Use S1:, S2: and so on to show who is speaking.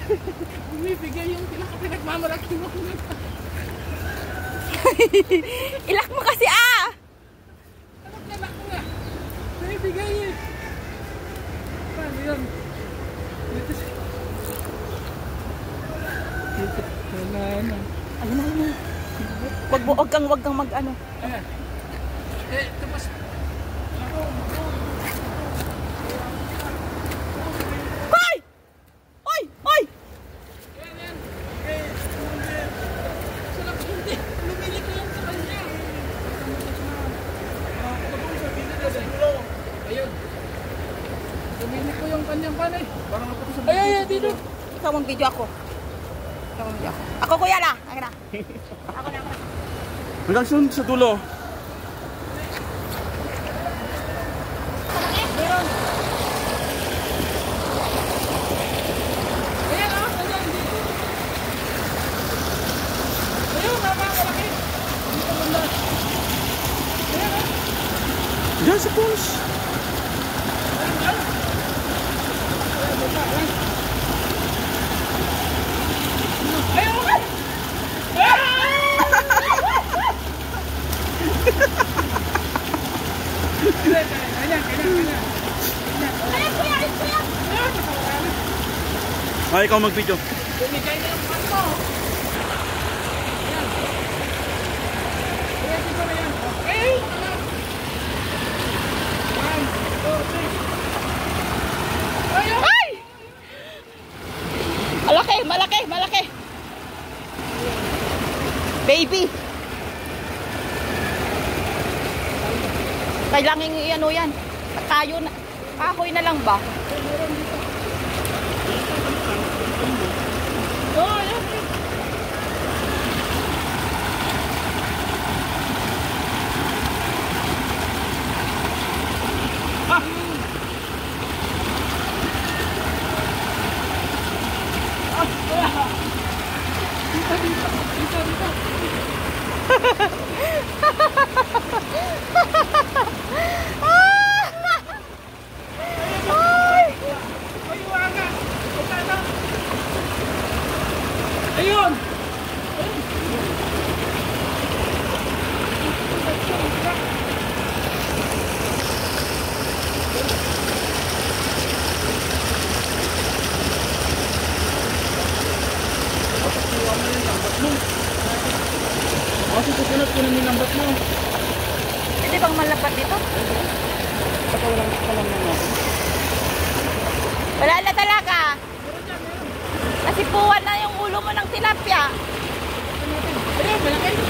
S1: Bumibigay yung pinagmamalaki mo.
S2: Ilak mo kasi ah!
S1: Ilak mo nga. Bumibigay eh. Paano yun? Dito siya. Dito. Ayun na.
S2: Wag kang mag ano.
S1: Tapos.
S2: Hoy! Hoy! Hoy!
S1: Lumili ko yung sa kanya. Ayun. Lumili ko yung kanyang panay. Parang ako sa video. Ay, dito.
S2: Ikaw mong video ako. Ako kuya na. Ako na.
S3: Hanggang sunod sa dulo. Diyan sa pools. Ay, ikaw mag-video.
S1: Bumigay na yung pan mo. Ayan. Dito na yan. Okay. 1, 2, 3.
S2: Ay! Malaki. Baby. Kailangan i-ano yan. Tayo na. Kahoy na lang ba?
S1: Ayun! Kasi susunod ko namin lambat mo.
S2: Pwede bang malapat dito?
S1: Baka walang naman.
S2: Wala na talaga. Kasi puwan na yung ulo mo ng tilapia.
S1: Ayun, malaki.